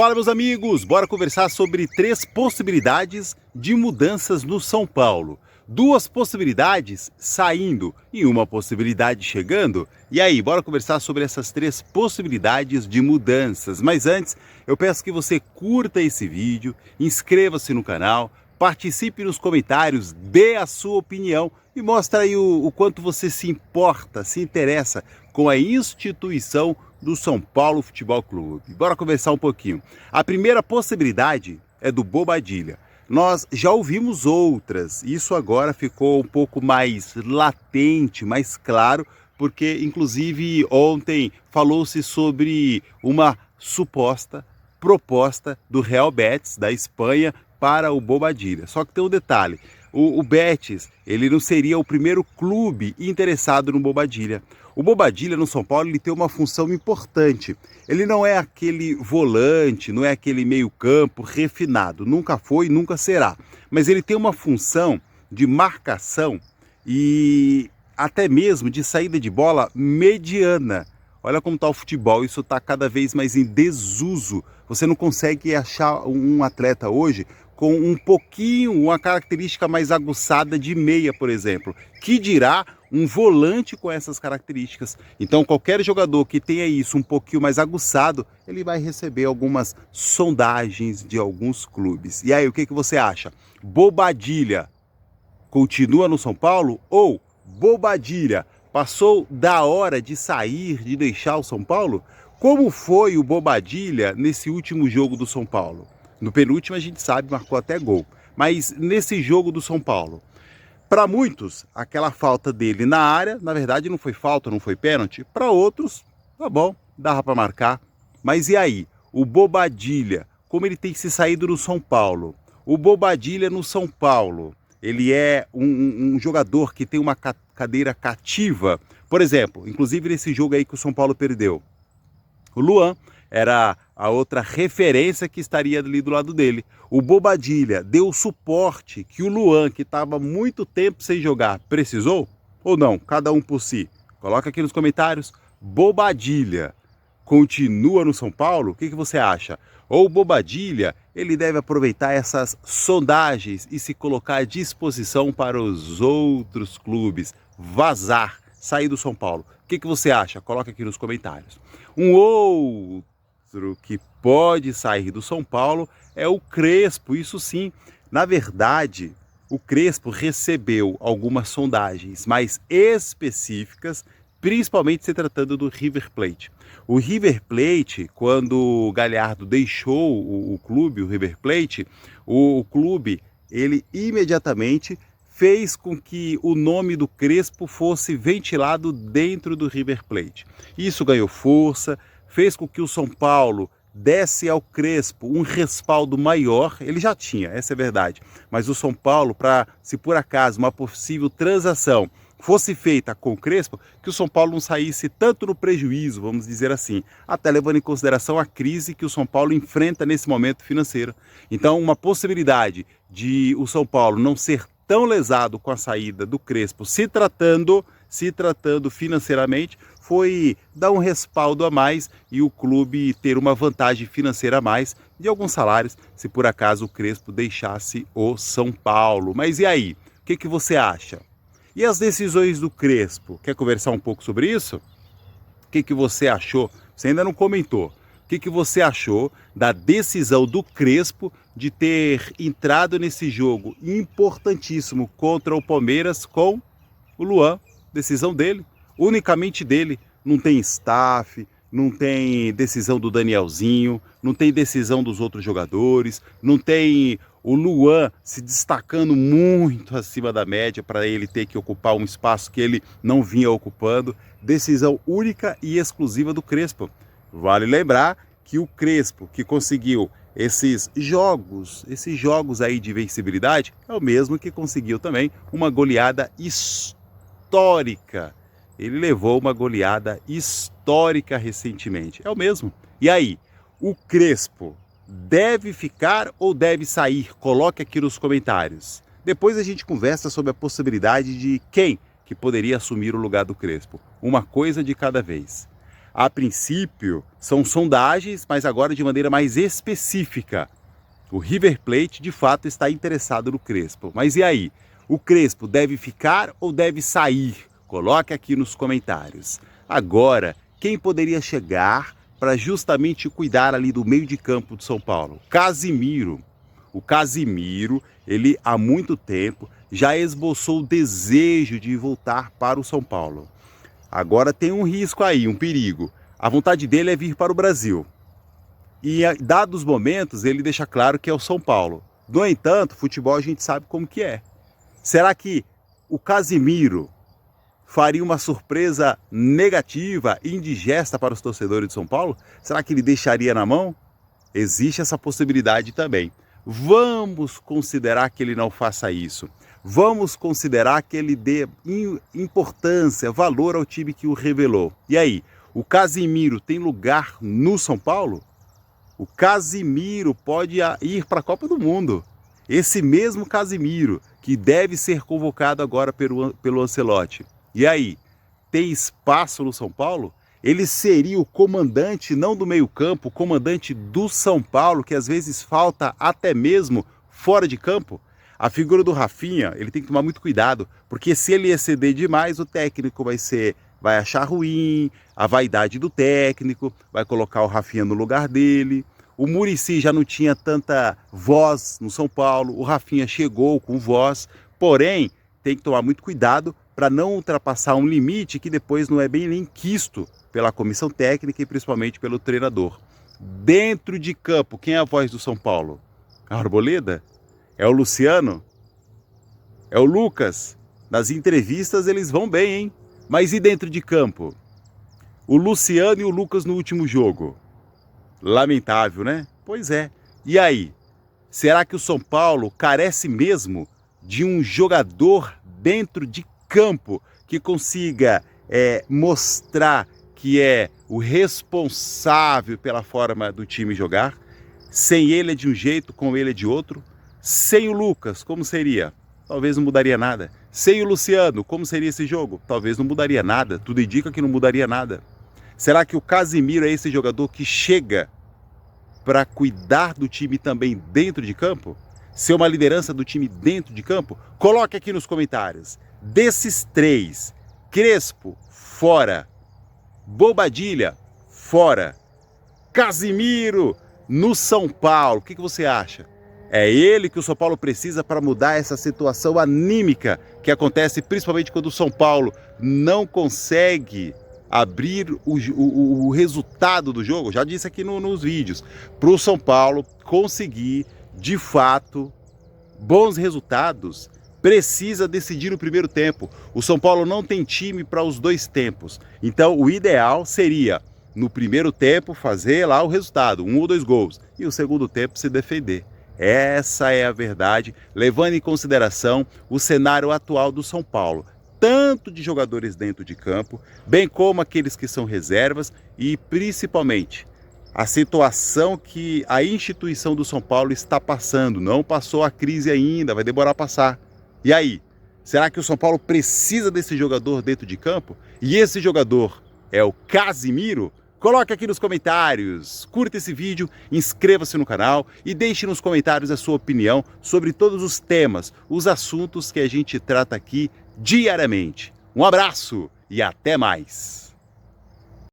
Fala, meus amigos, bora conversar sobre 3 possibilidades de mudanças no São Paulo. 2 possibilidades saindo e uma possibilidade chegando. E aí, bora conversar sobre essas 3 possibilidades de mudanças. Mas antes, eu peço que você curta esse vídeo, inscreva-se no canal, participe nos comentários, dê a sua opinião e mostre aí o quanto você se importa, se interessa com a instituição do São Paulo Futebol Clube. Bora conversar um pouquinho. A primeira possibilidade é do Bobadilla. Nós já ouvimos outras, isso agora ficou um pouco mais latente, mais claro, porque inclusive ontem falou-se sobre uma suposta proposta do Real Betis da Espanha para o Bobadilla. Só que tem um detalhe, o Betis, ele não seria o primeiro clube interessado no Bobadilla. O Bobadilla no São Paulo ele tem uma função importante. Ele não é aquele volante, não é aquele meio-campo refinado. Nunca foi, nunca será. Mas ele tem uma função de marcação e até mesmo de saída de bola mediana. Olha como está o futebol, isso está cada vez mais em desuso. Você não consegue achar um atleta hoje com um pouquinho, uma característica mais aguçada de meia, por exemplo. Que dirá um volante com essas características. Então qualquer jogador que tenha isso um pouquinho mais aguçado, ele vai receber algumas sondagens de alguns clubes. E aí, o que você acha? Bobadilla continua no São Paulo ou Bobadilla passou da hora de sair, de deixar o São Paulo? Como foi o Bobadilla nesse último jogo do São Paulo? No penúltimo a gente sabe, marcou até gol. Mas nesse jogo do São Paulo, para muitos, aquela falta dele na área, na verdade não foi falta, não foi pênalti. Para outros, tá bom, dava para marcar. Mas e aí? O Bobadilla, como ele tem se saído no São Paulo? O Bobadilla no São Paulo, ele é um jogador que tem uma cadeira cativa. Por exemplo, inclusive nesse jogo aí que o São Paulo perdeu, o Luan era a outra referência que estaria ali do lado dele. O Bobadilla deu o suporte que o Luan, que estava muito tempo sem jogar, precisou? Ou não? Cada um por si. Coloca aqui nos comentários. Bobadilla continua no São Paulo? O que você acha? Ou o Bobadilla, ele deve aproveitar essas sondagens e se colocar à disposição para os outros clubes, vazar, sair do São Paulo? O que você acha? Coloca aqui nos comentários. Um outro que pode sair do São Paulo é o Crespo, isso sim. Na verdade, o Crespo recebeu algumas sondagens mais específicas, principalmente se tratando do River Plate. O River Plate, quando o Galhardo deixou o clube, o River Plate, o clube, ele imediatamente fez com que o nome do Crespo fosse ventilado dentro do River Plate. Isso ganhou força, fez com que o São Paulo desse ao Crespo um respaldo maior. Ele já tinha, essa é a verdade, mas o São Paulo, para se por acaso uma possível transação fosse feita com o Crespo, que o São Paulo não saísse tanto no prejuízo, vamos dizer assim, até levando em consideração a crise que o São Paulo enfrenta nesse momento financeiro. Então, uma possibilidade de o São Paulo não ser tão lesado com a saída do Crespo, se tratando financeiramente, foi dar um respaldo a mais e o clube ter uma vantagem financeira a mais de alguns salários, se por acaso o Crespo deixasse o São Paulo. Mas e aí? O que você acha? E as decisões do Crespo? Quer conversar um pouco sobre isso? O que você achou? Você ainda não comentou. O que você achou da decisão do Crespo de ter entrado nesse jogo importantíssimo contra o Palmeiras com o Luan? Decisão dele, unicamente dele. Não tem staff, não tem decisão do Danielzinho, não tem decisão dos outros jogadores, não tem o Luan se destacando muito acima da média para ele ter que ocupar um espaço que ele não vinha ocupando. Decisão única e exclusiva do Crespo. Vale lembrar que o Crespo, que conseguiu esses jogos aí de vencibilidade, é o mesmo que conseguiu também uma goleada histórica. Ele levou uma goleada histórica recentemente. É o mesmo. E aí, o Crespo deve ficar ou deve sair? Coloque aqui nos comentários. Depois a gente conversa sobre a possibilidade de quem que poderia assumir o lugar do Crespo. Uma coisa de cada vez. A princípio, são sondagens, mas agora de maneira mais específica. O River Plate, de fato, está interessado no Crespo. Mas e aí? O Crespo deve ficar ou deve sair? Coloque aqui nos comentários. Agora, quem poderia chegar para justamente cuidar ali do meio de campo de São Paulo? Casimiro. O Casimiro, ele há muito tempo já esboçou o desejo de voltar para o São Paulo. Agora tem um risco aí, um perigo. A vontade dele é vir para o Brasil. E, dados os momentos, ele deixa claro que é o São Paulo. No entanto, futebol a gente sabe como que é. Será que o Casimiro faria uma surpresa negativa, indigesta para os torcedores de São Paulo? Será que ele deixaria na mão? Existe essa possibilidade também. Vamos considerar que ele não faça isso. Vamos considerar que ele dê importância, valor ao time que o revelou. E aí, o Casimiro tem lugar no São Paulo? O Casimiro pode ir para a Copa do Mundo. Esse mesmo Casimiro, que deve ser convocado agora pelo Ancelotti. E aí, tem espaço no São Paulo? Ele seria o comandante, não do meio-campo, o comandante do São Paulo, que às vezes falta até mesmo fora de campo? A figura do Rafinha, ele tem que tomar muito cuidado, porque se ele exceder demais, o técnico vai achar ruim, a vaidade do técnico, vai colocar o Rafinha no lugar dele. O Muricy já não tinha tanta voz no São Paulo, o Rafinha chegou com voz, porém, tem que tomar muito cuidado para não ultrapassar um limite que depois não é bem nem quisto pela comissão técnica e principalmente pelo treinador. Dentro de campo, quem é a voz do São Paulo? A Arboleda? É o Luciano? É o Lucas? Nas entrevistas eles vão bem, hein? Mas e dentro de campo? O Luciano e o Lucas no último jogo? Lamentável, né? Pois é. E aí? Será que o São Paulo carece mesmo de um jogador dentro de campo que consiga mostrar que é o responsável pela forma do time jogar? Sem ele é de um jeito, com ele é de outro. Sem o Lucas, como seria? Talvez não mudaria nada. Sem o Luciano, como seria esse jogo? Talvez não mudaria nada. Tudo indica que não mudaria nada. Será que o Casimiro é esse jogador que chega para cuidar do time também dentro de campo? Ser uma liderança do time dentro de campo? Coloque aqui nos comentários. Desses três, Crespo, fora. Bobadilha, fora. Casimiro, no São Paulo. O que você acha? É ele que o São Paulo precisa para mudar essa situação anímica que acontece principalmente quando o São Paulo não consegue abrir o resultado do jogo. Já disse aqui nos vídeos. Para o São Paulo conseguir, de fato, bons resultados, precisa decidir no primeiro tempo. O São Paulo não tem time para os dois tempos. Então, o ideal seria, no primeiro tempo, fazer lá o resultado, 1 ou 2 gols. E o segundo tempo se defender. Essa é a verdade, levando em consideração o cenário atual do São Paulo. Tanto de jogadores dentro de campo, bem como aqueles que são reservas e, principalmente, a situação que a instituição do São Paulo está passando. Não passou a crise ainda, vai demorar a passar. E aí, será que o São Paulo precisa desse jogador dentro de campo? E esse jogador é o Casimiro? Coloque aqui nos comentários, curta esse vídeo, inscreva-se no canal e deixe nos comentários a sua opinião sobre todos os temas, os assuntos que a gente trata aqui diariamente. Um abraço e até mais!